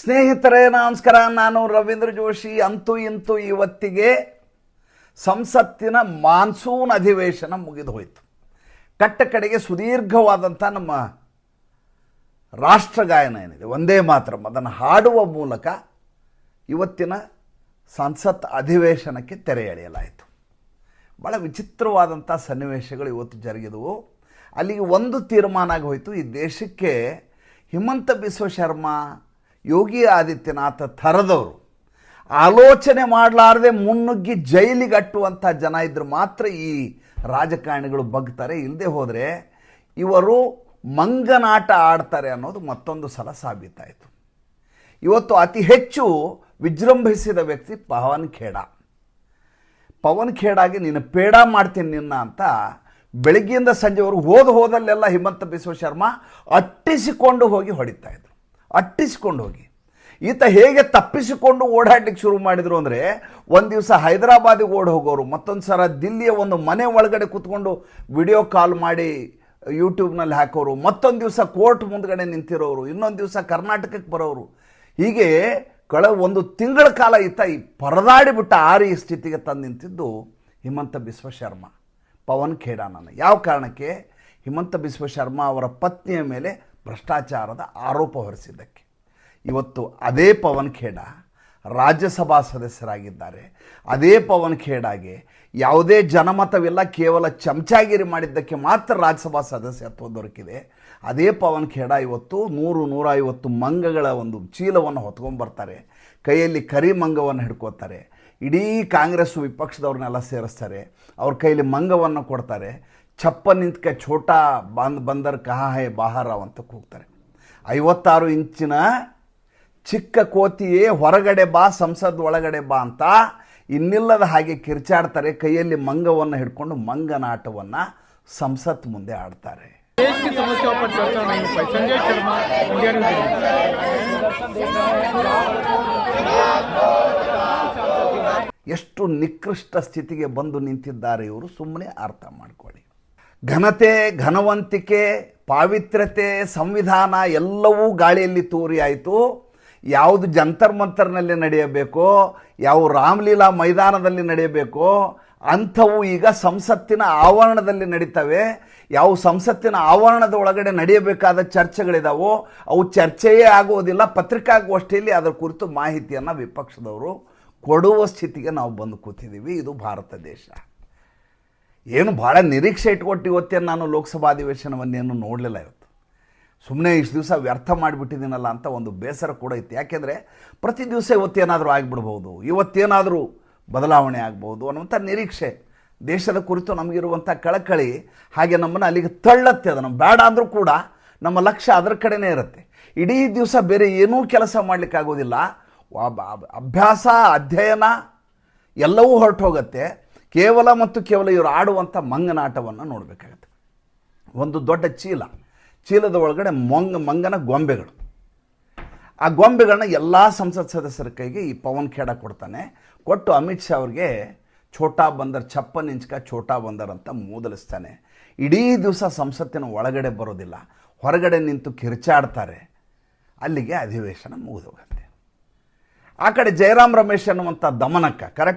ಸ್ನೇಹಿತರೇ ನಮಸ್ಕಾರ. ನಾನು ರವೀಂದ್ರ ಜೋಶಿ. ಅಂತೂ ಇಂತೂ ಇವತ್ತಿಗೆ ಸಂಸತ್ತಿನ ಮಾನ್ಸೂನ್ ಅಧಿವೇಶನ ಮುಗಿದು ಹೋಯಿತು. ಕಟ್ಟ ಕಡೆಗೆ ಸುದೀರ್ಘವಾದಂಥ ನಮ್ಮ ರಾಷ್ಟ್ರಗಾಯನ ಏನಿದೆ ಒಂದೇ ಮಾತರಂ ಅದನ್ನು ಹಾಡುವ ಮೂಲಕ ಇವತ್ತಿನ ಸಂಸತ್ ಅಧಿವೇಶನಕ್ಕೆ ತೆರೆ ಎಳೆಯಲಾಯಿತು. ಭಾಳ ವಿಚಿತ್ರವಾದಂಥ ಸನ್ನಿವೇಶಗಳು ಇವತ್ತು ಜರುಗಿದವು. ಅಲ್ಲಿಗೆ ಒಂದು ತೀರ್ಮಾನ ಆಗೋಯಿತು, ಈ ದೇಶಕ್ಕೆ ಹಿಮಂತ ಬಿಸ್ವ ಶರ್ಮಾ, ಯೋಗಿ ಆದಿತ್ಯನಾಥ ಥರದವರು ಆಲೋಚನೆ ಮಾಡಲಾರದೆ ಮುನ್ನುಗ್ಗಿ ಜೈಲಿಗಟ್ಟುವಂಥ ಜನ ಇದ್ದರೆ ಮಾತ್ರ ಈ ರಾಜಕಾರಣಿಗಳು ಬಗ್ತಾರೆ. ಇಲ್ಲದೆ ಹೋದರೆ ಇವರು ಮಂಗನಾಟ ಆಡ್ತಾರೆ ಅನ್ನೋದು ಮತ್ತೊಂದು ಸಲ ಸಾಬೀತಾಯಿತು. ಇವತ್ತು ಅತಿ ಹೆಚ್ಚು ವಿಜೃಂಭಿಸಿದ ವ್ಯಕ್ತಿ ಪವನ್ ಖೇಡಾಗೆ ನೀನು ಪೇಡ ಮಾಡ್ತೀನಿ ನಿನ್ನ ಅಂತ ಬೆಳಗ್ಗೆಯಿಂದ ಸಂಜೆವರೆಗೂ ಹೋದಲ್ಲೆಲ್ಲ ಹಿಮಂತ ಬಿಸ್ವ ಶರ್ಮಾ ಅಟ್ಟಿಸಿಕೊಂಡು ಹೋಗಿ ಹೊಡಿತಾಯಿದ್ರು. ಅಟ್ಟಿಸಿಕೊಂಡು ಹೋಗಿ ಈತ ಹೇಗೆ ತಪ್ಪಿಸಿಕೊಂಡು ಓಡಾಡಲಿಕ್ಕೆ ಶುರು ಮಾಡಿದರು ಅಂದರೆ, ಒಂದು ದಿವಸ ಹೈದರಾಬಾದಿಗೆ ಓಡಿ ಹೋಗೋರು, ಮತ್ತೊಂದು ಸಲ ದಿಲ್ಲಿಯ ಒಂದು ಮನೆ ಒಳಗಡೆ ಕೂತ್ಕೊಂಡು ವಿಡಿಯೋ ಕಾಲ್ ಮಾಡಿ ಯೂಟ್ಯೂಬ್ನಲ್ಲಿ ಹಾಕೋರು, ಮತ್ತೊಂದು ದಿವಸ ಕೋರ್ಟ್ ಮುಂದ್ಗಡೆ ನಿಂತಿರೋರು, ಇನ್ನೊಂದು ದಿವಸ ಕರ್ನಾಟಕಕ್ಕೆ ಬರೋರು. ಹೀಗೆ ಒಂದು ತಿಂಗಳ ಕಾಲ ಈತ ಈ ಪರದಾಡಿಬಿಟ್ಟ ಈ ಸ್ಥಿತಿಗೆ ತಂದು ನಿಂತಿದ್ದು ಹಿಮಂತ ಬಿಸ್ವ ಶರ್ಮಾ, ಪವನ್ ಖೇಡಾನನ್ನು. ಯಾವ ಕಾರಣಕ್ಕೆ? ಹಿಮಂತ ಬಿಸ್ವ ಶರ್ಮಾ ಅವರ ಪತ್ನಿಯ ಮೇಲೆ ಭ್ರಷ್ಟಾಚಾರದ ಆರೋಪ ಹೊರಿಸಿದ್ದಕ್ಕೆ. ಇವತ್ತು ಅದೇ ಪವನ್ ಖೇಡಾ ರಾಜ್ಯಸಭಾ ಸದಸ್ಯರಾಗಿದ್ದಾರೆ. ಅದೇ ಪವನ್ ಖೇಡಾಗೆ ಯಾವುದೇ ಜನಮತವಿಲ್ಲ, ಕೇವಲ ಚಮಚಾಗಿರಿ ಮಾಡಿದ್ದಕ್ಕೆ ಮಾತ್ರ ರಾಜ್ಯಸಭಾ ಸದಸ್ಯತ್ವ ದೊರಕಿದೆ. ಅದೇ ಪವನ್ ಖೇಡಾ ಇವತ್ತು 100-150 ಮಂಗಗಳ ಒಂದು ಚೀಲವನ್ನು ಹೊತ್ಕೊಂಡ್ಬರ್ತಾರೆ, ಕೈಯಲ್ಲಿ ಕರಿ ಮಂಗವನ್ನು ಹಿಡ್ಕೋತಾರೆ. ಇಡೀ ಕಾಂಗ್ರೆಸ್ ವಿಪಕ್ಷದವ್ರನ್ನೆಲ್ಲ ಸೇರಿಸ್ತಾರೆ, ಅವ್ರ ಕೈಯಲ್ಲಿ ಮಂಗವನ್ನು ಕೊಡ್ತಾರೆ. ಛಪ್ಪನ್ ನಿಂತ್ಕ ಛೋಟಾ ಬಂದರ್ ಕಹಾ ಹೈ ಬಾಹರಾವ್ ಅಂತ ಕೂಗ್ತಾರೆ. 56 ಇಂಚಿನ ಚಿಕ್ಕ ಕೋತಿಯೇ ಹೊರಗಡೆ ಬಾ, ಸಂಸದ್ ಒಳಗಡೆ ಬಾ ಅಂತ ಇನ್ನಿಲ್ಲದ ಹಾಗೆ ಕಿರ್ಚಾಡ್ತಾರೆ. ಕೈಯಲ್ಲಿ ಮಂಗವನ್ನು ಹಿಡ್ಕೊಂಡು ಮಂಗನಾಟವನ್ನು ಸಂಸತ್ ಮುಂದೆ ಆಡ್ತಾರೆ. ಎಷ್ಟು ನಿಕೃಷ್ಟ ಸ್ಥಿತಿಗೆ ಬಂದು ನಿಂತಿದ್ದಾರೆ ಇವರು, ಸುಮ್ಮನೆ ಅರ್ಥ ಮಾಡ್ಕೊಳ್ಳಿ. ಘನತೆ, ಘನವಂತಿಕೆ, ಪಾವಿತ್ರ್ಯತೆ, ಸಂವಿಧಾನ ಎಲ್ಲವೂ ಗಾಳಿಯಲ್ಲಿ ತೂರಿ ಆಯಿತು. ಯಾವುದು ಜಂತರ್ ಮಂತರ್ನಲ್ಲಿ ನಡೆಯಬೇಕೋ, ಯಾವ ರಾಮಲೀಲಾ ಮೈದಾನದಲ್ಲಿ ನಡೆಯಬೇಕೋ ಅಂಥವು ಈಗ ಸಂಸತ್ತಿನ ಆವರಣದಲ್ಲಿ ನಡೀತವೆ. ಯಾವ ಸಂಸತ್ತಿನ ಆವರಣದ ಒಳಗಡೆ ನಡೆಯಬೇಕಾದ ಚರ್ಚೆಗಳಿದಾವೋ ಅವು ಚರ್ಚೆಯೇ ಆಗುವುದಿಲ್ಲ. ಪತ್ರಿಕಾಗೋಷ್ಠಿಯಲ್ಲಿ ಅದರ ಕುರಿತು ಮಾಹಿತಿಯನ್ನು ವಿಪಕ್ಷದವರು ಕೊಡುವ ಸ್ಥಿತಿಗೆ ನಾವು ಬಂದು ಕೂತಿದ್ದೀವಿ. ಇದು ಭಾರತ ದೇಶ. ಏನು ಭಾಳ ನಿರೀಕ್ಷೆ ಇಟ್ಕೊಟ್ಟು ಇವತ್ತೇನು ನಾನು ಲೋಕಸಭಾ ಅಧಿವೇಶನವನ್ನೇನು ನೋಡಲಿಲ್ಲ. ಇವತ್ತು ಸುಮ್ಮನೆ ಇಷ್ಟು ದಿವಸ ವ್ಯರ್ಥ ಮಾಡಿಬಿಟ್ಟಿದ್ದೀನಲ್ಲ ಅಂತ ಒಂದು ಬೇಸರ ಕೂಡ ಇತ್ತು. ಯಾಕೆಂದರೆ ಪ್ರತಿ ದಿವಸ ಇವತ್ತೇನಾದರೂ ಆಗಿಬಿಡ್ಬೋದು, ಇವತ್ತೇನಾದರೂ ಬದಲಾವಣೆ ಆಗ್ಬೋದು ಅನ್ನುವಂಥ ನಿರೀಕ್ಷೆ, ದೇಶದ ಕುರಿತು ನಮಗಿರುವಂಥ ಕಳಕಳಿ ಹಾಗೆ ನಮ್ಮನ್ನು ಅಲ್ಲಿಗೆ ತಳ್ಳತ್ತೆ. ಅದು ನಮ್ಮ ಬೇಡ ಅಂದರೂ ಕೂಡ ನಮ್ಮ ಲಕ್ಷ್ಯ ಅದರ ಕಡೆನೇ ಇರುತ್ತೆ. ಇಡೀ ದಿವಸ ಬೇರೆ ಏನೂ ಕೆಲಸ ಮಾಡಲಿಕ್ಕಾಗೋದಿಲ್ಲ. ಅಭ್ಯಾಸ, ಅಧ್ಯಯನ ಎಲ್ಲವೂ ಹೊರಟು ಹೋಗುತ್ತೆ. ಕೇವಲ ಇವರು ಆಡುವಂಥ ಮಂಗನಾಟವನ್ನು ನೋಡಬೇಕಾಗತ್ತೆ. ಒಂದು ದೊಡ್ಡ ಚೀಲದ ಒಳಗಡೆ ಮಂಗನ ಗೊಂಬೆಗಳು. ಆ ಗೊಂಬೆಗಳನ್ನ ಎಲ್ಲ ಸಂಸತ್ ಸದಸ್ಯರ ಕೈಗೆ ಈ ಪವನ್ ಖೇಡಾ ಕೊಡ್ತಾನೆ. ಕೊಟ್ಟು ಅಮಿತ್ ಶಾ ಅವ್ರಿಗೆ ಛೋಟಾ ಬಂದರ್, ಛಪ್ಪನ್ ಇಂಚ್ಕ ಛೋಟಾ ಬಂದರ್ ಅಂತ ಮೂದಲಿಸ್ತಾನೆ. ಇಡೀ ದಿವಸ ಸಂಸತ್ತಿನ ಒಳಗಡೆ ಬರೋದಿಲ್ಲ, ಹೊರಗಡೆ ನಿಂತು ಕಿರ್ಚಾಡ್ತಾರೆ. ಅಲ್ಲಿಗೆ ಅಧಿವೇಶನ ಮುಗಿದೋಗುತ್ತೆ. ಆ ಕಡೆ ಜಯರಾಮ್ ರಮೇಶ್ ಅನ್ನುವಂಥ ದಮನಕ,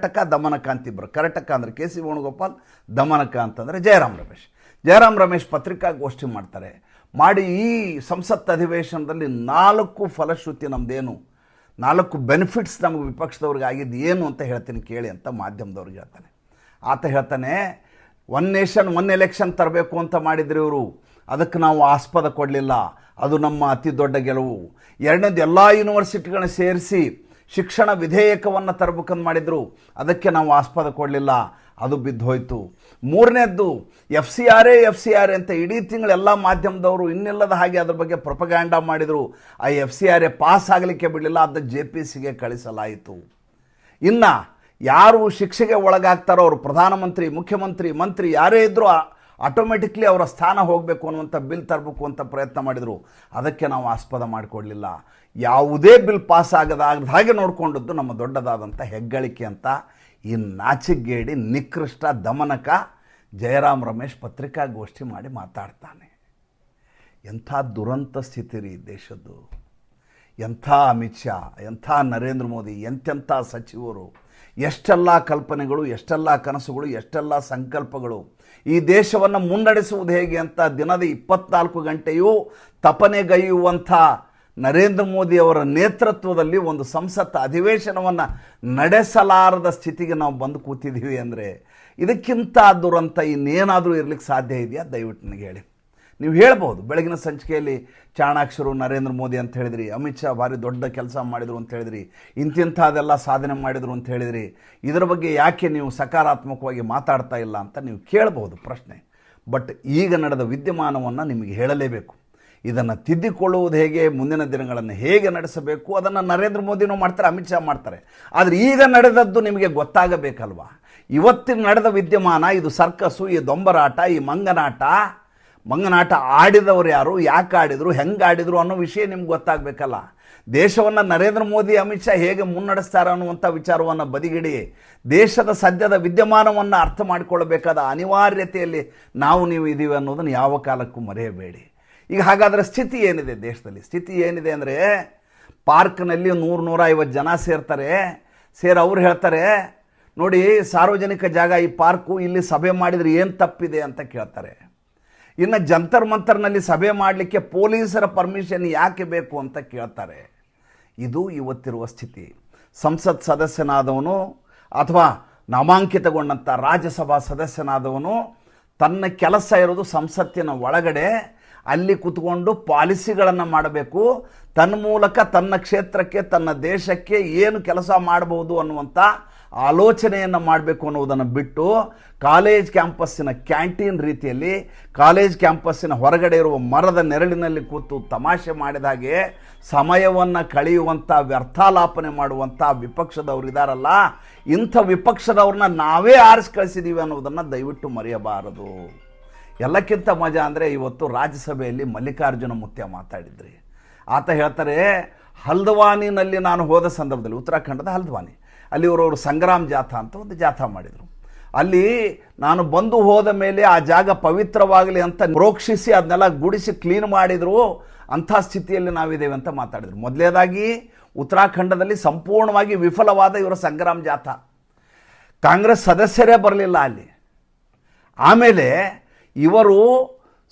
ದಮನಕ ಅಂತಿಬ್ಬರು. ಕರಟಕ ಅಂದರೆ ಕೆ ಸಿ ವೇಣುಗೋಪಾಲ್, ದಮನಕ ಅಂತಂದರೆ ಜಯರಾಮ್ ರಮೇಶ್ ಪತ್ರಿಕಾಗೋಷ್ಠಿ ಮಾಡ್ತಾರೆ. ಮಾಡಿ ಈ ಸಂಸತ್ ಅಧಿವೇಶನದಲ್ಲಿ 4 ಫಲಶ್ರುತಿ ನಮ್ಮದೇನು, 4 ಬೆನಿಫಿಟ್ಸ್ ನಮಗೆ ವಿಪಕ್ಷದವ್ರಿಗೆ ಆಗಿದ್ದು ಏನು ಅಂತ ಹೇಳ್ತೀನಿ ಕೇಳಿ ಅಂತ ಮಾಧ್ಯಮದವ್ರಿಗೆ ಹೇಳ್ತಾನೆ. ಆತ ಹೇಳ್ತಾನೆ, 1 ನೇಷನ್ 1 ಎಲೆಕ್ಷನ್ ತರಬೇಕು ಅಂತ ಮಾಡಿದ್ರು ಇವರು, ಅದಕ್ಕೆ ನಾವು ಆಸ್ಪದ ಕೊಡಲಿಲ್ಲ, ಅದು ನಮ್ಮ ಅತಿ ದೊಡ್ಡ ಗೆಲುವು. ಎರಡನೇದು, ಎಲ್ಲ ಯೂನಿವರ್ಸಿಟಿಗಳನ್ನ ಸೇರಿಸಿ ಶಿಕ್ಷಣ ವಿಧೇಯಕವನ್ನು ತರಬೇಕಂತ ಮಾಡಿದರು, ಅದಕ್ಕೆ ನಾವು ಆಸ್ಪದ ಕೊಡಲಿಲ್ಲ, ಅದು ಬಿದ್ದು ಹೋಯಿತು. ಮೂರನೇದ್ದು, ಎಫ್ ಸಿ ಆರ್ ಅಂತ ಇಡೀ ತಿಂಗಳು ಎಲ್ಲ ಮಾಧ್ಯಮದವರು ಇನ್ನಿಲ್ಲದ ಹಾಗೆ ಅದ್ರ ಬಗ್ಗೆ ಪ್ರೊಪಗ್ಯಾಂಡ ಮಾಡಿದರು. ಆ FCRA ಪಾಸ್ ಆಗಲಿಕ್ಕೆ ಬಿಡಲಿಲ್ಲ, ಅದು JPCಗೆ ಕಳಿಸಲಾಯಿತು. ಇನ್ನು ಯಾರು ಶಿಕ್ಷೆಗೆ ಒಳಗಾಗ್ತಾರೋ ಅವರು ಪ್ರಧಾನಮಂತ್ರಿ, ಮುಖ್ಯಮಂತ್ರಿ, ಮಂತ್ರಿ ಯಾರೇ ಇದ್ದರೂ ಆಟೋಮೆಟಿಕ್ಲಿ ಅವರ ಸ್ಥಾನ ಹೋಗಬೇಕು ಅನ್ನುವಂಥ ಬಿಲ್ ತರಬೇಕು ಅಂತ ಪ್ರಯತ್ನ ಮಾಡಿದರು, ಅದಕ್ಕೆ ನಾವು ಆಸ್ಪದ ಮಾಡಿಕೊಡಲಿಲ್ಲ. ಯಾವುದೇ ಬಿಲ್ ಪಾಸ್ ಆಗದ ಹಾಗೆ ನೋಡಿಕೊಂಡದ್ದು ನಮ್ಮ ದೊಡ್ಡದಾದಂಥ ಹೆಗ್ಗಳಿಕೆ ಅಂತ ಈ ನಾಚಿಗೇಡಿ ನಿಕೃಷ್ಟ ದಮನಕ ಜಯರಾಮ್ ರಮೇಶ್ ಪತ್ರಿಕಾಗೋಷ್ಠಿ ಮಾಡಿ ಮಾತಾಡ್ತಾನೆ. ಎಂಥ ದುರಂತ ಸ್ಥಿತಿ ರೀ ದೇಶದ್ದು. ಎಂಥ ಅಮಿತ್ ಶಾ, ಎಂಥ ನರೇಂದ್ರ ಮೋದಿ, ಎಂತೆಂಥ ಸಚಿವರು, ಎಷ್ಟೆಲ್ಲ ಕಲ್ಪನೆಗಳು, ಎಷ್ಟೆಲ್ಲ ಕನಸುಗಳು, ಎಷ್ಟೆಲ್ಲ ಸಂಕಲ್ಪಗಳು. ಈ ದೇಶವನ್ನು ಮುನ್ನಡೆಸುವುದು ಹೇಗೆ ಅಂತ ದಿನದ 24 ಗಂಟೆಯೂ ತಪನೆಗೈಯುವಂಥ ನರೇಂದ್ರ ಮೋದಿಯವರ ನೇತೃತ್ವದಲ್ಲಿ ಒಂದು ಸಂಸತ್ ಅಧಿವೇಶನವನ್ನು ನಡೆಸಲಾರದ ಸ್ಥಿತಿಗೆ ನಾವು ಬಂದು ಕೂತಿದ್ದೀವಿ ಅಂದರೆ ಇದಕ್ಕಿಂತ ದುರಂತ ಇನ್ನೇನಾದರೂ ಇರಲಿಕ್ಕೆ ಸಾಧ್ಯ ಇದೆಯಾ? ದಯವಿಟ್ಟು ನನಗೆ ಹೇಳಿ. ನೀವು ಹೇಳ್ಬೋದು, ಬೆಳಗಿನ ಸಂಚಿಕೆಯಲ್ಲಿ ಚಾಣಾಕ್ಷರು ನರೇಂದ್ರ ಮೋದಿ ಅಂತ ಹೇಳಿದ್ರಿ, ಅಮಿತ್ ಶಾ ಭಾರಿ ದೊಡ್ಡ ಕೆಲಸ ಮಾಡಿದರು ಅಂತ ಹೇಳಿದ್ರಿ, ಇಂತಿಂಥದ್ದೆಲ್ಲ ಸಾಧನೆ ಮಾಡಿದರು ಅಂತ ಹೇಳಿದ್ರಿ, ಇದರ ಬಗ್ಗೆ ಯಾಕೆ ನೀವು ಸಕಾರಾತ್ಮಕವಾಗಿ ಮಾತಾಡ್ತಾ ಇಲ್ಲ ಅಂತ ನೀವು ಕೇಳ್ಬೋದು ಪ್ರಶ್ನೆ. ಬಟ್ ಈಗ ನಡೆದ ವಿದ್ಯಮಾನವನ್ನು ನಿಮಗೆ ಹೇಳಲೇಬೇಕು. ಇದನ್ನು ತಿದ್ದಿಕೊಳ್ಳುವುದು ಹೇಗೆ, ಮುಂದಿನ ದಿನಗಳನ್ನು ಹೇಗೆ ನಡೆಸಬೇಕು, ಅದನ್ನು ನರೇಂದ್ರ ಮೋದಿನೂ ಮಾಡ್ತಾರೆ, ಅಮಿತ್ ಶಾ ಮಾಡ್ತಾರೆ. ಆದರೆ ಈಗ ನಡೆದದ್ದು ನಿಮಗೆ ಗೊತ್ತಾಗಬೇಕಲ್ವಾ? ಇವತ್ತಿನ ನಡೆದ ವಿದ್ಯಮಾನ ಇದು ಸರ್ಕಸ್ಸು, ಈ ದೊಂಬರಾಟ, ಈ ಮಂಗನಾಟ ಆಡಿದವರು ಯಾರು, ಯಾಕೆ ಆಡಿದರು, ಹೆಂಗೆ ಆಡಿದರು ಅನ್ನೋ ವಿಷಯ ನಿಮ್ಗೆ ಗೊತ್ತಾಗಬೇಕಲ್ಲ. ದೇಶವನ್ನು ನರೇಂದ್ರ ಮೋದಿ ಅಮಿತ್ ಶಾ ಹೇಗೆ ಮುನ್ನಡೆಸ್ತಾರೆ ಅನ್ನುವಂಥ ವಿಚಾರವನ್ನು ಬದಿಗಿಡಿ, ದೇಶದ ಸದ್ಯದ ವಿದ್ಯಮಾನವನ್ನು ಅರ್ಥ ಮಾಡಿಕೊಳ್ಳಬೇಕಾದ ಅನಿವಾರ್ಯತೆಯಲ್ಲಿ ನೀವು ಇದ್ದೀವಿ ಅನ್ನೋದನ್ನು ಯಾವ ಕಾಲಕ್ಕೂ ಮರೆಯಬೇಡಿ. ಈಗ ಹಾಗಾದರೆ ಸ್ಥಿತಿ ಏನಿದೆ ದೇಶದಲ್ಲಿ? ಸ್ಥಿತಿ ಏನಿದೆ ಅಂದರೆ, ಪಾರ್ಕ್ನಲ್ಲಿ 100-150 ಜನ ಸೇರ್ತಾರೆ. ಅವ್ರು ಹೇಳ್ತಾರೆ, ನೋಡಿ ಸಾರ್ವಜನಿಕ ಜಾಗ ಈ ಪಾರ್ಕು, ಇಲ್ಲಿ ಸಭೆ ಮಾಡಿದರೆ ಏನು ತಪ್ಪಿದೆ ಅಂತ ಕೇಳ್ತಾರೆ. ಇನ್ನು ಜಂತರ್ ಮಂತರ್ನಲ್ಲಿ ಸಭೆ ಮಾಡಲಿಕ್ಕೆ ಪೊಲೀಸರ ಪರ್ಮಿಷನ್ ಯಾಕೆ ಬೇಕು ಅಂತ ಕೇಳ್ತಾರೆ. ಇದು ಇವತ್ತಿರುವ ಸ್ಥಿತಿ. ಸಂಸತ್ ಸದಸ್ಯನಾದವನು ಅಥವಾ ನಾಮಾಂಕಿತಗೊಂಡಂಥ ರಾಜ್ಯಸಭಾ ಸದಸ್ಯನಾದವನು ತನ್ನ ಕೆಲಸ ಇರೋದು ಸಂಸತ್ತಿನ ಒಳಗಡೆ, ಅಲ್ಲಿ ಕೂತ್ಕೊಂಡು ಪಾಲಿಸಿಗಳನ್ನು ಮಾಡಬೇಕು, ತನ್ನ ಮೂಲಕ ತನ್ನ ಕ್ಷೇತ್ರಕ್ಕೆ, ತನ್ನ ದೇಶಕ್ಕೆ ಏನು ಕೆಲಸ ಮಾಡಬಹುದು ಅನ್ನುವಂಥ ಆಲೋಚನೆಯನ್ನು ಮಾಡಬೇಕು ಅನ್ನೋದನ್ನು ಬಿಟ್ಟು, ಕಾಲೇಜ್ ಕ್ಯಾಂಪಸ್ಸಿನ ಕ್ಯಾಂಟೀನ್ ರೀತಿಯಲ್ಲಿ, ಕಾಲೇಜ್ ಕ್ಯಾಂಪಸ್ಸಿನ ಹೊರಗಡೆ ಇರುವ ಮರದ ನೆರಳಿನಲ್ಲಿ ಕೂತು ತಮಾಷೆ ಮಾಡಿದ ಹಾಗೆ ಸಮಯವನ್ನು ಕಳೆಯುವಂಥ, ವ್ಯರ್ಥಾಲಾಪನೆ ಮಾಡುವಂಥ ವಿಪಕ್ಷದವ್ರು ಇದ್ದಾರಲ್ಲ, ಇಂಥ ವಿಪಕ್ಷದವ್ರನ್ನ ನಾವೇ ಆರಿಸಿ ಕಳಿಸಿದ್ದೀವಿ ಅನ್ನೋದನ್ನು ದಯವಿಟ್ಟು ಮರೆಯಬಾರದು. ಎಲ್ಲಕ್ಕಿಂತ ಮಜಾ ಅಂದರೆ, ಇವತ್ತು ರಾಜ್ಯಸಭೆಯಲ್ಲಿ ಮಲ್ಲಿಕಾರ್ಜುನ ಮುತ್ಯ ಮಾತಾಡಿದ್ರಿ. ಆತ ಹೇಳ್ತಾರೆ, ಹಲ್ದ್ವಾನಿನಲ್ಲಿ ನಾನು ಹೋದ ಸಂದರ್ಭದಲ್ಲಿ, ಉತ್ತರಾಖಂಡದ ಹಲ್ದ್ವಾನಿ, ಅಲ್ಲಿ ಇವರು ಸಂಗ್ರಾಮ್ ಜಾಥಾ ಅಂತ ಒಂದು ಜಾಥಾ ಮಾಡಿದರು. ಅಲ್ಲಿ ನಾನು ಬಂದು ಹೋದ ಮೇಲೆ ಆ ಜಾಗ ಪವಿತ್ರವಾಗಲಿ ಅಂತ ಪ್ರೋಕ್ಷಿಸಿ ಅದನ್ನೆಲ್ಲ ಗುಡಿಸಿ ಕ್ಲೀನ್ ಮಾಡಿದರು. ಅಂಥ ಸ್ಥಿತಿಯಲ್ಲಿ ನಾವಿದ್ದೇವೆ ಅಂತ ಮಾತಾಡಿದರು. ಮೊದಲನೇದಾಗಿ ಉತ್ತರಾಖಂಡದಲ್ಲಿ ಸಂಪೂರ್ಣವಾಗಿ ವಿಫಲವಾದ ಇವರ ಸಂಗ್ರಾಮ್ ಜಾಥಾ, ಕಾಂಗ್ರೆಸ್ ಸದಸ್ಯರೇ ಬರಲಿಲ್ಲ ಅಲ್ಲಿ. ಆಮೇಲೆ ಇವರು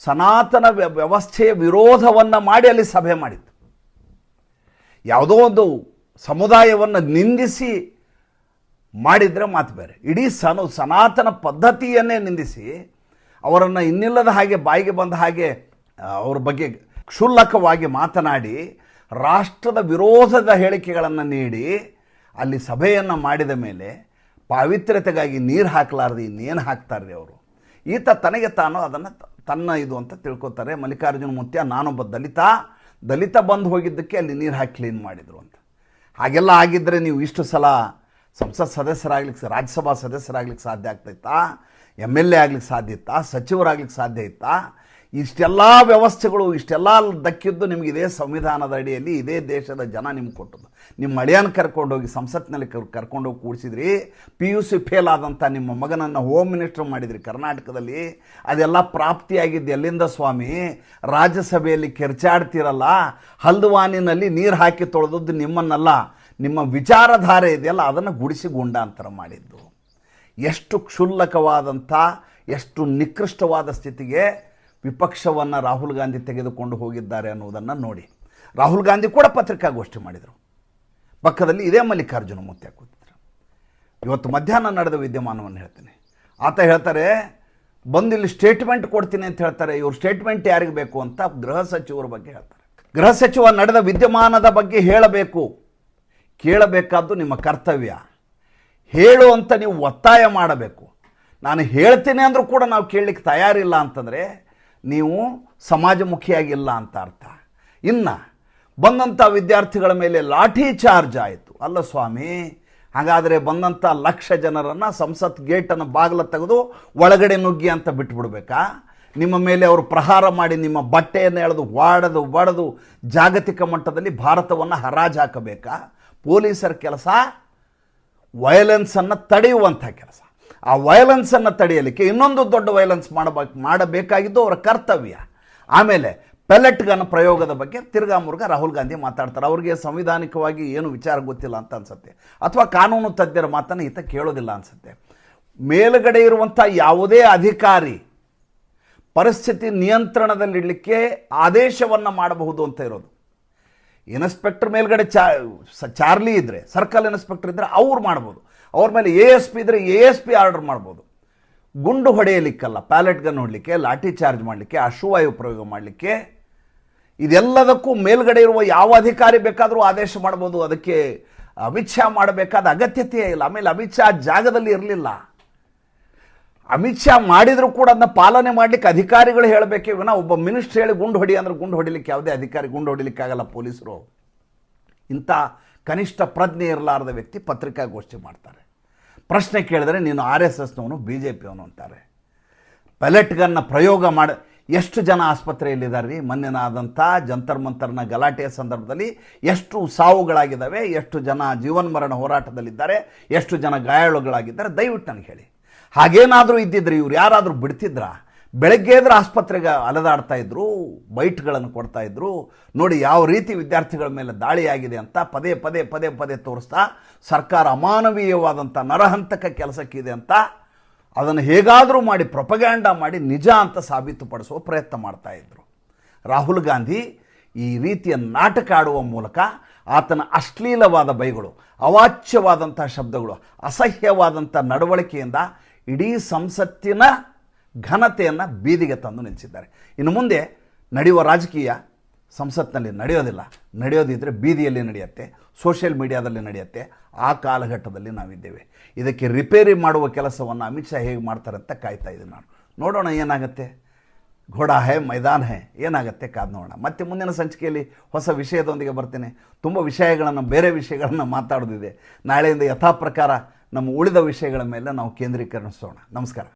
ಸನಾತನ ವ್ಯವಸ್ಥೆಯ ವಿರೋಧವನ್ನು ಮಾಡಿ ಅಲ್ಲಿ ಸಭೆ ಮಾಡಿದ್ದು. ಯಾವುದೋ ಒಂದು ಸಮುದಾಯವನ್ನು ನಿಂದಿಸಿ ಮಾಡಿದರೆ ಮಾತು ಬೇರೆ, ಇಡೀ ಸನಾತನ ಪದ್ಧತಿಯನ್ನೇ ನಿಂದಿಸಿ ಅವರನ್ನು ಇನ್ನಿಲ್ಲದ ಹಾಗೆ, ಬಾಯಿಗೆ ಬಂದ ಹಾಗೆ ಅವ್ರ ಬಗ್ಗೆ ಕ್ಷುಲ್ಲಕವಾಗಿ ಮಾತನಾಡಿ ರಾಷ್ಟ್ರದ ವಿರೋಧದ ಹೇಳಿಕೆಗಳನ್ನು ನೀಡಿ ಅಲ್ಲಿ ಸಭೆಯನ್ನು ಮಾಡಿದ ಮೇಲೆ ಪಾವಿತ್ರ್ಯತೆಗಾಗಿ ನೀರು ಹಾಕಲಾರ್ದು ಇನ್ನೇನು ಹಾಕ್ತಾರೆ ಅವರು. ಈತ ತನಗೆ ತಾನು ಅದನ್ನು ತನ್ನ ಇದು ಅಂತ ತಿಳ್ಕೊತಾರೆ. ಮಲ್ಲಿಕಾರ್ಜುನ ಮುತ್ಯ ನಾನೊಬ್ಬ ದಲಿತ ಬಂದು ಹೋಗಿದ್ದಕ್ಕೆ ಅಲ್ಲಿ ನೀರು ಹಾಕಿ ಕ್ಲೀನ್ ಮಾಡಿದರು ಅಂತ. ಹಾಗೆಲ್ಲ ಆಗಿದ್ದರೆ ನೀವು ಇಷ್ಟು ಸಲ ಸಂಸತ್ ಸದಸ್ಯರಾಗ್ಲಿಕ್ಕೆ, ರಾಜ್ಯಸಭಾ ಸದಸ್ಯರಾಗ್ಲಿಕ್ಕೆ ಸಾಧ್ಯ ಆಗ್ತಾಯಿತ್ತಾ? MLA ಆಗ್ಲಿಕ್ಕೆ ಸಾಧ್ಯ ಇತ್ತಾ? ಸಚಿವರಾಗ್ಲಿಕ್ಕೆ ಸಾಧ್ಯ ಇತ್ತಾ? ಇಷ್ಟೆಲ್ಲ ವ್ಯವಸ್ಥೆಗಳು, ಇಷ್ಟೆಲ್ಲ ದಕ್ಕಿದ್ದು ನಿಮಗೆ ಇದೇ ಸಂವಿಧಾನದ ಅಡಿಯಲ್ಲಿ, ಇದೇ ದೇಶದ ಜನ ನಿಮ್ಗೆ ಕೊಟ್ಟದ್ದು. ನಿಮ್ಮ ಮಳೆಯನ್ನು ಕರ್ಕೊಂಡೋಗಿ ಸಂಸತ್ನಲ್ಲಿ ಕರ್ಕೊಂಡೋಗಿ ಕೂಡಿಸಿದ್ರಿ. PUC ಫೇಲ್ ಆದಂಥ ನಿಮ್ಮ ಮಗನನ್ನು ಹೋಮ್ ಮಿನಿಸ್ಟರ್ ಮಾಡಿದ್ರಿ ಕರ್ನಾಟಕದಲ್ಲಿ. ಅದೆಲ್ಲ ಪ್ರಾಪ್ತಿಯಾಗಿದ್ದು ಎಲ್ಲಿಂದ ಸ್ವಾಮಿ? ರಾಜ್ಯಸಭೆಯಲ್ಲಿ ಕೆರ್ಚಾಡ್ತಿರಲ್ಲ, ಹಲ್ದ್ವಾನಿನಲ್ಲಿ ನೀರು ಹಾಕಿ ತೊಳೆದದ್ದು ನಿಮ್ಮನ್ನಲ್ಲ, ನಿಮ್ಮ ವಿಚಾರಧಾರೆ ಇದೆಯಲ್ಲ ಅದನ್ನು ಗುಡಿಸಿ ಗುಂಡಾಂತರ ಮಾಡಿದ್ದು. ಎಷ್ಟು ಕ್ಷುಲ್ಲಕವಾದಂಥ, ಎಷ್ಟು ನಿಕೃಷ್ಟವಾದ ಸ್ಥಿತಿಗೆ ವಿಪಕ್ಷವನ್ನು ರಾಹುಲ್ ಗಾಂಧಿ ತೆಗೆದುಕೊಂಡು ಹೋಗಿದ್ದಾರೆ ಅನ್ನೋದನ್ನು ನೋಡಿ. ರಾಹುಲ್ ಗಾಂಧಿ ಕೂಡ ಪತ್ರಿಕಾಗೋಷ್ಠಿ ಮಾಡಿದರು, ಪಕ್ಕದಲ್ಲಿ ಇದೇ ಮಲ್ಲಿಕಾರ್ಜುನ ಮುತ್ಯ ಕೂತಿದ್ರು. ಇವತ್ತು ಮಧ್ಯಾಹ್ನ ನಡೆದ ವಿದ್ಯಮಾನವನ್ನು ಹೇಳ್ತೀನಿ. ಆತ ಹೇಳ್ತಾರೆ, ಬಂದು ಇಲ್ಲಿ ಸ್ಟೇಟ್ಮೆಂಟ್ ಕೊಡ್ತೀನಿ ಅಂತ ಹೇಳ್ತಾರೆ. ಇವರು ಸ್ಟೇಟ್ಮೆಂಟ್ ಯಾರಿಗೆ ಬೇಕು ಅಂತ ಗೃಹ ಸಚಿವರ ಬಗ್ಗೆ ಹೇಳ್ತಾರೆ. ಗೃಹ ಸಚಿವ ನಡೆದ ವಿದ್ಯಮಾನದ ಬಗ್ಗೆ ಹೇಳಬೇಕು, ಕೇಳಬೇಕಾದ್ದು ನಿಮ್ಮ ಕರ್ತವ್ಯ. ಹೇಳು ಅಂತ ನೀವು ಒತ್ತಾಯ ಮಾಡಬೇಕು. ನಾನು ಹೇಳ್ತೀನಿ ಅಂದರೂ ಕೂಡ ನಾವು ಕೇಳಲಿಕ್ಕೆ ತಯಾರಿಲ್ಲ ಅಂತಂದರೆ ನೀವು ಸಮಾಜಮುಖಿಯಾಗಿಲ್ಲ ಅಂತ ಅರ್ಥ. ಇನ್ನು ಬಂದಂಥ ವಿದ್ಯಾರ್ಥಿಗಳ ಮೇಲೆ ಲಾಠಿ ಚಾರ್ಜ್ ಆಯಿತು. ಅಲ್ಲ ಸ್ವಾಮಿ, ಹಾಗಾದರೆ ಬಂದಂಥ 1,00,000 ಜನರನ್ನು ಸಂಸತ್ ಗೇಟನ್ನು ಬಾಗಿಲ ತೆಗೆದು ಒಳಗಡೆ ನುಗ್ಗಿ ಅಂತ ಬಿಟ್ಬಿಡ್ಬೇಕಾ? ನಿಮ್ಮ ಮೇಲೆ ಅವರು ಪ್ರಹಾರ ಮಾಡಿ ನಿಮ್ಮ ಬಟ್ಟೆಯನ್ನು ಎಳೆದು ಒಡೆದು ಜಾಗತಿಕ ಮಟ್ಟದಲ್ಲಿ ಭಾರತವನ್ನು ಹರಾಜು ಹಾಕಬೇಕಾ? ಪೊಲೀಸರ ಕೆಲಸ ವಯಲೆನ್ಸನ್ನು ತಡೆಯುವಂಥ ಕೆಲಸ. ಆ ವಯಲೆನ್ಸನ್ನು ತಡೆಯಲಿಕ್ಕೆ ಇನ್ನೊಂದು ದೊಡ್ಡ ವಯಲೆನ್ಸ್ ಮಾಡಬೇಕಾಗಿದ್ದು ಅವರ ಕರ್ತವ್ಯ. ಆಮೇಲೆ ಪೆಲೆಟ್ ಗನ್ ಪ್ರಯೋಗದ ಬಗ್ಗೆ ತಿರ್ಗಾ ಮುರುಗ ರಾಹುಲ್ ಗಾಂಧಿ ಮಾತಾಡ್ತಾರೆ. ಅವ್ರಿಗೆ ಸಂವಿಧಾನಿಕವಾಗಿ ಏನು ವಿಚಾರ ಗೊತ್ತಿಲ್ಲ ಅಂತ ಅನ್ಸುತ್ತೆ, ಅಥವಾ ಕಾನೂನು ತಜ್ಞರ ಮಾತನ್ನು ಈತ ಕೇಳೋದಿಲ್ಲ ಅನ್ಸುತ್ತೆ. ಮೇಲುಗಡೆ ಇರುವಂಥ ಯಾವುದೇ ಅಧಿಕಾರಿ ಪರಿಸ್ಥಿತಿ ನಿಯಂತ್ರಣದಲ್ಲಿಡಲಿಕ್ಕೆ ಆದೇಶವನ್ನು ಮಾಡಬಹುದು ಅಂತ ಇರೋದು. ಇನ್ಸ್ಪೆಕ್ಟರ್ ಮೇಲ್ಗಡೆ ಚಾರ್ಲಿ ಇದ್ದರೆ, ಸರ್ಕಲ್ ಇನ್ಸ್ಪೆಕ್ಟರ್ ಇದ್ದರೆ ಅವ್ರು ಮಾಡ್ಬೋದು. ಅವ್ರ ಮೇಲೆ ASP ಇದ್ದರೆ ASP ಆರ್ಡರ್ ಮಾಡ್ಬೋದು. ಗುಂಡು ಹೊಡೆಯಲಿಕ್ಕಲ್ಲ, ಪ್ಯಾಲೆಟ್ ಗನ್ ಹೊಡಲಿಕ್ಕೆ, ಲಾಠಿ ಚಾರ್ಜ್ ಮಾಡಲಿಕ್ಕೆ, ಅಶ್ರುವಾಯು ಪ್ರಯೋಗ ಮಾಡಲಿಕ್ಕೆ, ಇದೆಲ್ಲದಕ್ಕೂ ಮೇಲ್ಗಡೆ ಇರುವ ಯಾವ ಅಧಿಕಾರಿ ಬೇಕಾದರೂ ಆದೇಶ ಮಾಡ್ಬೋದು. ಅದಕ್ಕೆ ಅಮಿತ್ ಶಾ ಮಾಡಬೇಕಾದ ಅಗತ್ಯತೆ ಇಲ್ಲ. ಆಮೇಲೆ ಅಮಿತ್ ಶಾ ಜಾಗದಲ್ಲಿ ಇರಲಿಲ್ಲ. ಅಮಿತ್ ಶಾ ಮಾಡಿದರೂ ಕೂಡ ಅದನ್ನ ಪಾಲನೆ ಮಾಡಲಿಕ್ಕೆ ಅಧಿಕಾರಿಗಳು ಹೇಳಬೇಕೇ ವಿನ ಒಬ್ಬ ಮಿನಿಸ್ಟರ್ ಹೇಳಿ ಗುಂಡು ಹೊಡಿ ಅಂದ್ರೆ ಗುಂಡು ಹೊಡಿಲಿಕ್ಕೆ ಯಾವುದೇ ಅಧಿಕಾರಿ ಗುಂಡು ಹೊಡಿಲಿಕ್ಕಾಗಲ್ಲ. ಪೊಲೀಸರು ಇಂಥ ಕನಿಷ್ಠ ಪ್ರಜ್ಞೆ ಇರಲಾರದ ವ್ಯಕ್ತಿ ಪತ್ರಿಕಾಗೋಷ್ಠಿ ಮಾಡ್ತಾರೆ. ಪ್ರಶ್ನೆ ಕೇಳಿದರೆ ನೀನು RSSನವನು, BJPಯವನು ಅಂತಾರೆ. ಪೆಲೆಟ್ ಗನ್ನ ಪ್ರಯೋಗ ಮಾಡಿ ಎಷ್ಟು ಜನ ಆಸ್ಪತ್ರೆಯಲ್ಲಿದ್ದಾರೆ ರೀ? ಮೊನ್ನೆನಾದಂಥ ಜಂತರ್ ಮಂತರ್ನ ಗಲಾಟೆಯ ಸಂದರ್ಭದಲ್ಲಿ ಎಷ್ಟು ಸಾವುಗಳಾಗಿದ್ದಾವೆ, ಎಷ್ಟು ಜನ ಜೀವನ್ಮರಣ ಹೋರಾಟದಲ್ಲಿದ್ದಾರೆ, ಎಷ್ಟು ಜನ ಗಾಯಾಳುಗಳಾಗಿದ್ದಾರೆ? ದಯವಿಟ್ಟು ನನಗೆ ಹೇಳಿ. ಹಾಗೇನಾದರೂ ಇದ್ದಿದ್ರೆ ಇವ್ರು ಯಾರಾದರೂ ಬಿಡ್ತಿದ್ರ? ಬೆಳಗ್ಗೆ ಎದ್ರೆ ಆಸ್ಪತ್ರೆಗೆ ಅಲೆದಾಡ್ತಾ ಇದ್ರು, ಬೈಟ್ಗಳನ್ನು ಕೊಡ್ತಾ ಇದ್ರು. ನೋಡಿ ಯಾವ ರೀತಿ ವಿದ್ಯಾರ್ಥಿಗಳ ಮೇಲೆ ದಾಳಿಯಾಗಿದೆ ಅಂತ ಪದೇ ಪದೇ ಪದೇ ಪದೇ ತೋರಿಸ್ತಾ ಸರ್ಕಾರ ಅಮಾನವೀಯವಾದಂಥ ನರಹಂತಕ ಕೆಲಸಕ್ಕಿದೆ ಅಂತ ಅದನ್ನು ಹೇಗಾದರೂ ಮಾಡಿ ಪ್ರೊಪಗ್ಯಾಂಡಾ ಮಾಡಿ ನಿಜ ಅಂತ ಸಾಬೀತುಪಡಿಸುವ ಪ್ರಯತ್ನ ಮಾಡ್ತಾ ಇದ್ರು. ರಾಹುಲ್ ಗಾಂಧಿ ಈ ರೀತಿಯ ನಾಟಕ ಆಡುವ ಮೂಲಕ ಆತನ ಅಶ್ಲೀಲವಾದ ಬೈಗಳು, ಅವಾಚ್ಯವಾದಂಥ ಶಬ್ದಗಳು, ಅಸಹ್ಯವಾದಂಥ ನಡವಳಿಕೆಯಿಂದ ಇಡೀ ಸಂಸತ್ತಿನ ಘನತೆಯನ್ನು ಬೀದಿಗೆ ತಂದು ನಿಲ್ಲಿಸಿದ್ದಾರೆ. ಇನ್ನು ಮುಂದೆ ನಡೆಯುವ ರಾಜಕೀಯ ಸಂಸತ್ನಲ್ಲಿ ನಡೆಯೋದಿಲ್ಲ. ನಡೆಯೋದಿದ್ದರೆ ಬೀದಿಯಲ್ಲಿ ನಡೆಯುತ್ತೆ, ಸೋಷಿಯಲ್ ಮೀಡಿಯಾದಲ್ಲಿ ನಡೆಯುತ್ತೆ. ಆ ಕಾಲಘಟ್ಟದಲ್ಲಿ ನಾವಿದ್ದೇವೆ. ಇದಕ್ಕೆ ರಿಪೇರಿ ಮಾಡುವ ಕೆಲಸವನ್ನು ಅಮಿತ್ ಶಾ ಹೇಗೆ ಮಾಡ್ತಾರೆ ಅಂತ ಕಾಯ್ತಾ ಇದ್ದೀನಿ ನಾನು. ನೋಡೋಣ ಏನಾಗುತ್ತೆ. ಘೋಡಾ ಹೈ ಮೈದಾನ ಹೈ, ಏನಾಗುತ್ತೆ ಕಾದು ನೋಡೋಣ. ಮತ್ತೆ ಮುಂದಿನ ಸಂಚಿಕೆಯಲ್ಲಿ ಹೊಸ ವಿಷಯದೊಂದಿಗೆ ಬರ್ತೇನೆ. ತುಂಬ ವಿಷಯಗಳನ್ನು, ಬೇರೆ ವಿಷಯಗಳನ್ನು ಮಾತಾಡೋದಿದೆ. ನಾಳೆಯಿಂದ ಯಥಾ ಪ್ರಕಾರ ನಮ್ಮ ಉಳಿದ ವಿಷಯಗಳ ಮೇಲೆ ನಾವು ಕೇಂದ್ರೀಕರಿಸೋಣ. ನಮಸ್ಕಾರ.